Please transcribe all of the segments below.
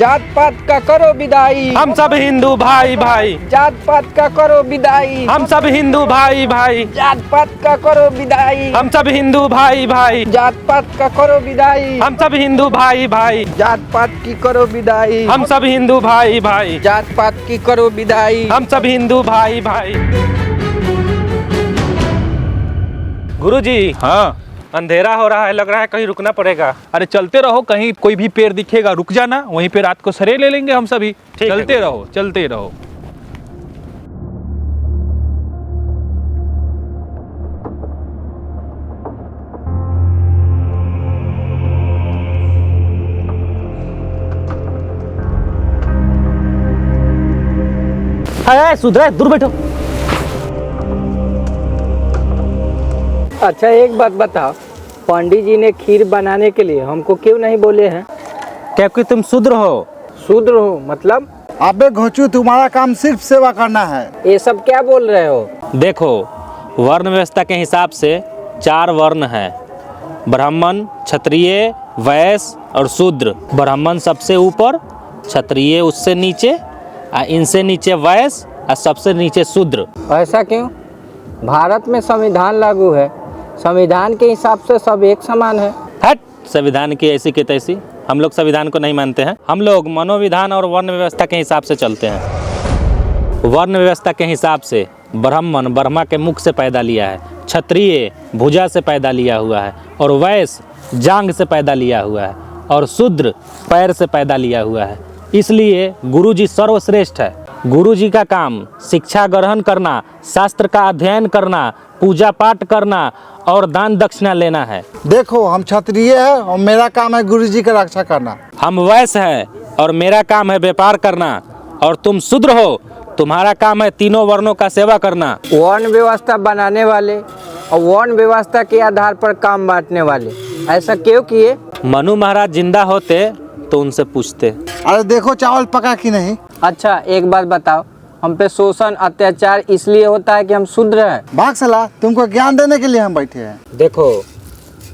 जात पात का करो विदाई, हम सब हिंदू भाई भाई। जात पात का करो विदाई, हम सब हिंदू भाई भाई। जात पात का करो विदाई, हम सब हिंदू भाई भाई। जात पात का करो विदाई, हम सब हिंदू भाई भाई। जात पात की करो विदाई, हम सब हिंदू भाई भाई। जात पात की करो विदाई। हम सब हिंदू भाई भाई। गुरुजी, हाँ, अंधेरा हो रहा है, लग रहा है कहीं रुकना पड़ेगा। अरे चलते रहो, कहीं कोई भी पेड़ दिखेगा रुक जाना, वहीं पे रात को सरे ले लेंगे हम सभी। है चलते रहो चलते रहो। सुधरा, दूर बैठो। अच्छा एक बात बताओ, पंडित जी ने खीर बनाने के लिए हमको क्यों नहीं बोले हैं? क्योंकि तुम शूद्र हो। शूद्र हो मतलब? अबे घोचू, तुम्हारा काम सिर्फ सेवा करना है। ये सब क्या बोल रहे हो? देखो, वर्ण व्यवस्था के हिसाब से 4 वर्ण है, ब्राह्मण, क्षत्रिय, वैश्य और शूद्र। ब्राह्मण सबसे ऊपर, क्षत्रिय उससे नीचे, इनसे नीचे वैश्य और सबसे नीचे शूद्र। ऐसा क्यों? भारत में संविधान लागू है, संविधान के हिसाब से सब एक समान है। हट, संविधान की ऐसी की तैसी, हम लोग संविधान को नहीं मानते हैं। हम लोग मनोविधान और वर्ण व्यवस्था के हिसाब से चलते हैं। वर्ण व्यवस्था के हिसाब से ब्राह्मण ब्रह्मा के मुख से पैदा लिया है, क्षत्रिय भुजा से पैदा लिया हुआ है, और वैश्य जांग से पैदा लिया हुआ है, और शूद्र पैर से पैदा लिया हुआ है। इसलिए गुरुजी सर्वश्रेष्ठ है। गुरुजी का काम शिक्षा ग्रहण करना, शास्त्र का अध्ययन करना, पूजा पाठ करना और दान दक्षिणा लेना है। देखो, हम क्षत्रिय है और मेरा काम है गुरुजी का रक्षा करना। हम वैश्य है और मेरा काम है व्यापार करना, और तुम शूद्र हो, तुम्हारा काम है तीनों वर्णों का सेवा करना। वर्ण व्यवस्था बनाने वाले और वर्ण व्यवस्था के आधार पर काम बांटने वाले ऐसा क्यों किए? मनु महाराज जिंदा होते तो उनसे पूछते। अरे देखो, चावल पका कि नहीं। अच्छा एक बात बताओ, हम पे शोषण अत्याचार इसलिए होता है कि हम शूद्र हैं? भाग साला, तुमको ज्ञान देने के लिए हम बैठे हैं। देखो,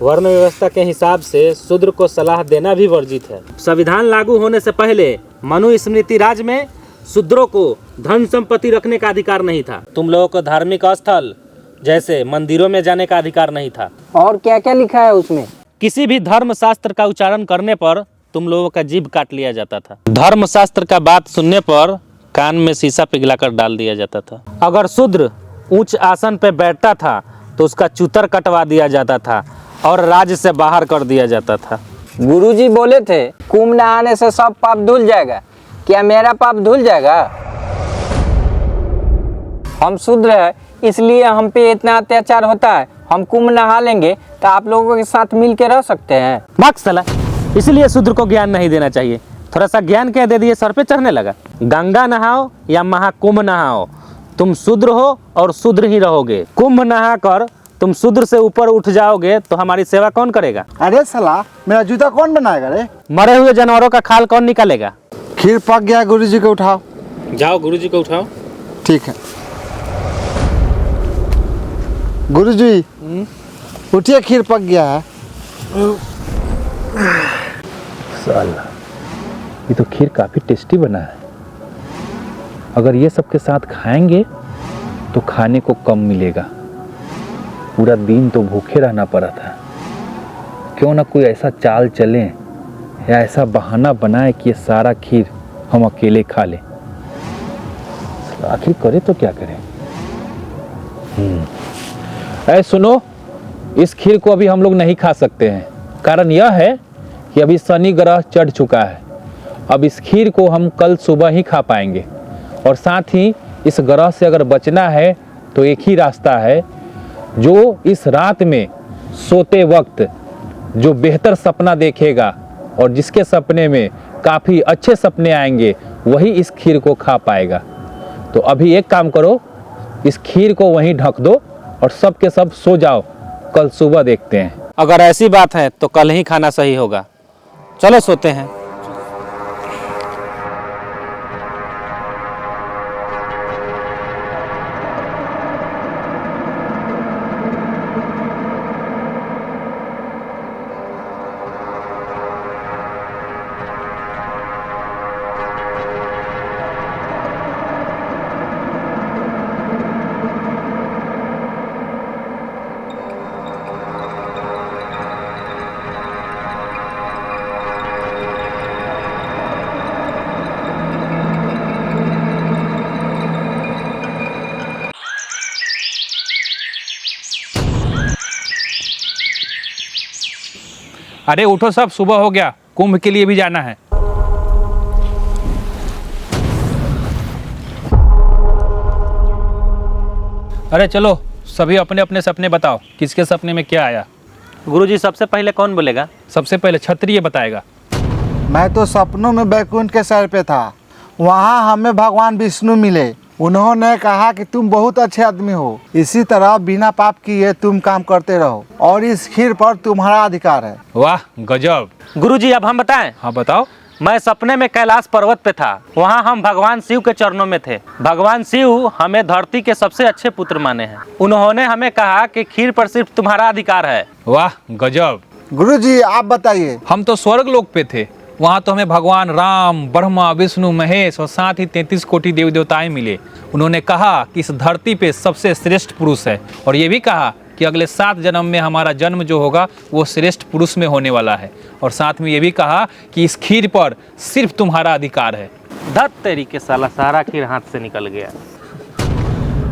वर्ण व्यवस्था के हिसाब से शूद्र को सलाह देना भी वर्जित है। संविधान लागू होने से पहले मनु स्मृति राज में शूद्रों को धन संपत्ति रखने का अधिकार नहीं था। तुम लोगों को धार्मिक स्थल जैसे मंदिरों में जाने का अधिकार नहीं था। और क्या क्या लिखा है उसमें? किसी भी धर्म शास्त्र का उच्चारण करने पर तुम लोगों का जीभ काट लिया जाता था। धर्म शास्त्र का बात सुनने पर कान में शीशा पिघलाकर डाल दिया जाता था। अगर शूद्र उच्च आसन पे बैठता था तो उसका चूतर कटवा दिया जाता था और राज्य से बाहर कर दिया जाता था। गुरुजी बोले थे कुंभ नहाने से सब पाप धुल जाएगा, क्या मेरा पाप धुल जाएगा? हम शूद्र है इसलिए हम पे इतना अत्याचार होता है, हम कुंभ नहा लेंगे तो आप लोगों के साथ मिल के रह सकते हैं? भाग साला, इसलिए शूद्र को ज्ञान नहीं देना चाहिए। थोड़ा सा ज्ञान क्या दे दिए, सर पे चढ़ने लगा। गंगा नहाओ या महाकुंभ नहाओ, तुम शूद्र हो और शूद्र ही रहोगे। कुंभ नहाकर तुम शूद्र से ऊपर उठ जाओगे तो हमारी सेवा कौन करेगा? अरे साला, मेरा जूता कौन बनाएगा रे? मरे हुए जानवरों का खाल कौन निकालेगा? खीर पक गया, गुरुजी को उठाओ। जाओ गुरुजी को उठाओ। ठीक है गुरुजी, उठिए, खीर पक गया है। साला, ये तो खीर काफी टेस्टी बना है। अगर ये सबके साथ खाएंगे तो खाने को कम मिलेगा। पूरा दिन तो भूखे रहना पड़ा था। क्यों ना कोई ऐसा चाल चले या ऐसा बहाना बनाए कि ये सारा खीर हम अकेले खा लें। आखिर करे तो क्या करें? ऐ सुनो, इस खीर को अभी हम लोग नहीं खा सकते हैं। कारण यह है कि अभी शनि ग्रह चढ़ चुका है। अब इस खीर को हम कल सुबह ही खा पाएंगे। और साथ ही इस ग्रह से अगर बचना है तो एक ही रास्ता है, जो इस रात में सोते वक्त जो बेहतर सपना देखेगा और जिसके सपने में काफ़ी अच्छे सपने आएंगे, वही इस खीर को खा पाएगा। तो अभी एक काम करो, इस खीर को वहीं ढक दो और सब के सब सो जाओ, कल सुबह देखते हैं। अगर ऐसी बात है तो कल ही खाना सही होगा। चलो सोते हैं। अरे उठो सब, सुबह हो गया, कुंभ के लिए भी जाना है। अरे चलो सभी अपने अपने सपने बताओ, किसके सपने में क्या आया। गुरुजी सबसे पहले कौन बोलेगा? सबसे पहले क्षत्रिय बताएगा। मैं तो सपनों में बैकुंठ के सर पे था, वहाँ हमें भगवान विष्णु मिले। उन्होंने कहा कि तुम बहुत अच्छे आदमी हो, इसी तरह बिना पाप किए तुम काम करते रहो और इस खीर पर तुम्हारा अधिकार है। वाह गजब। गुरुजी अब हम बताएं? हाँ बताओ। मैं सपने में कैलाश पर्वत पे था, वहाँ हम भगवान शिव के चरणों में थे। भगवान शिव हमें धरती के सबसे अच्छे पुत्र माने हैं। उन्होंने हमें कहा कि खीर पर सिर्फ तुम्हारा अधिकार है। वाह गजब। गुरुजी आप बताइए। हम तो स्वर्ग लोक पे थे, वहाँ तो हमें भगवान राम, ब्रह्मा, विष्णु, महेश और साथ ही 33 कोटि देवी देवताएं मिले। उन्होंने कहा कि इस धरती पे सबसे श्रेष्ठ पुरुष है, और ये भी कहा कि अगले 7 जन्म में हमारा जन्म जो होगा वो श्रेष्ठ पुरुष में होने वाला है, और साथ में ये भी कहा कि इस खीर पर सिर्फ तुम्हारा अधिकार है। धत तेरी के साला, सारा खीर हाथ से निकल गया।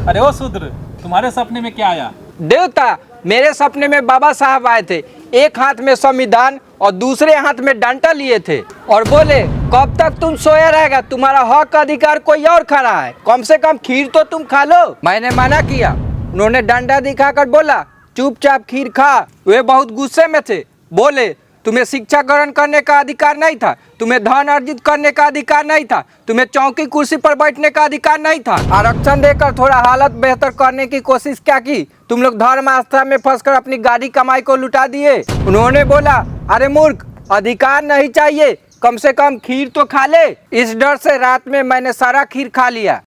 अरे ओ शूद्र, तुम्हारे सपने में क्या आया? देवता, मेरे सपने में बाबा साहब आए थे, एक हाथ में संविधान और दूसरे हाथ में डंडा लिए थे, और बोले कब तक तुम सोया रहेगा, तुम्हारा हक अधिकार कोई और खा रहा है, कम से कम खीर तो तुम खा लो। मैंने मना किया, उन्होंने डंडा दिखाकर बोला चुपचाप खीर खा। वे बहुत गुस्से में थे, बोले तुम्हें शिक्षा ग्रहण करने का अधिकार नहीं था, तुम्हें धन अर्जित करने का अधिकार नहीं था, तुम्हें चौकी कुर्सी पर बैठने का अधिकार नहीं था। आरक्षण देकर थोड़ा हालत बेहतर करने की कोशिश क्या की, तुम लोग धर्म आस्था में फंसकर अपनी गाड़ी कमाई को लुटा दिए। उन्होंने बोला अरे मूर्ख, अधिकार नहीं चाहिए, कम से कम खीर तो खा ले। इस डर से रात में मैंने सारा खीर खा लिया।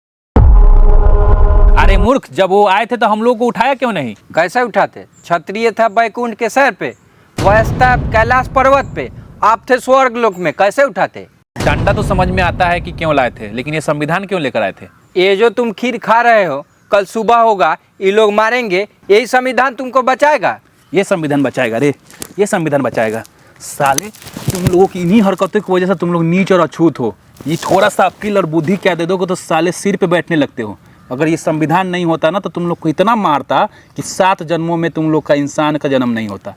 अरे मूर्ख, जब वो आए थे तो हम लोग को उठाया क्यों नहीं? कैसे उठाते? क्षत्रिय था बैकुंठ के सर पे, वैश्य था कैलाश पर्वत पे, आप थे स्वर्ग लोक में, कैसे उठाते? डंडा तो समझ में आता है कि क्यों लाए थे, लेकिन ये संविधान क्यों लेकर आए थे? ये जो तुम खीर खा रहे हो, कल सुबह होगा, ये लोग मारेंगे, यही संविधान तुमको बचाएगा। ये संविधान बचाएगा रे, ये संविधान बचाएगा। साले तुम लोगों की इन्हीं हरकतों की वजह से तुम लोग नीच और अछूत हो। ये थोड़ा सा अक्ल और बुद्धि क्या दे दोगे तो साले सिर पे बैठने लगते हो। अगर ये संविधान नहीं होता ना तो तुम लोग को इतना मारता कि 7 जन्मों में तुम लोग का इंसान का जन्म नहीं होता।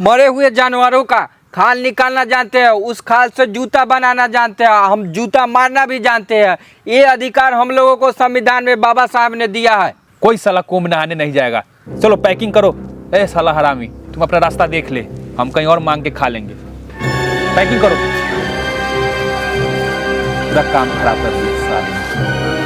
मरे हुए जानवरों का खाल निकालना जानते हैं, उस खाल से जूता बनाना जानते हैं, हम जूता मारना भी जानते हैं। ये अधिकार हम लोगों को संविधान में बाबा साहब ने दिया है। कोई साला कुंभ नहाने नहीं जाएगा। चलो पैकिंग करो। ए साला हरामी, तुम अपना रास्ता देख ले, हम कहीं और मांग के खा लेंगे। पैकिंग करो। पूरा काम खराब कर दिया साले।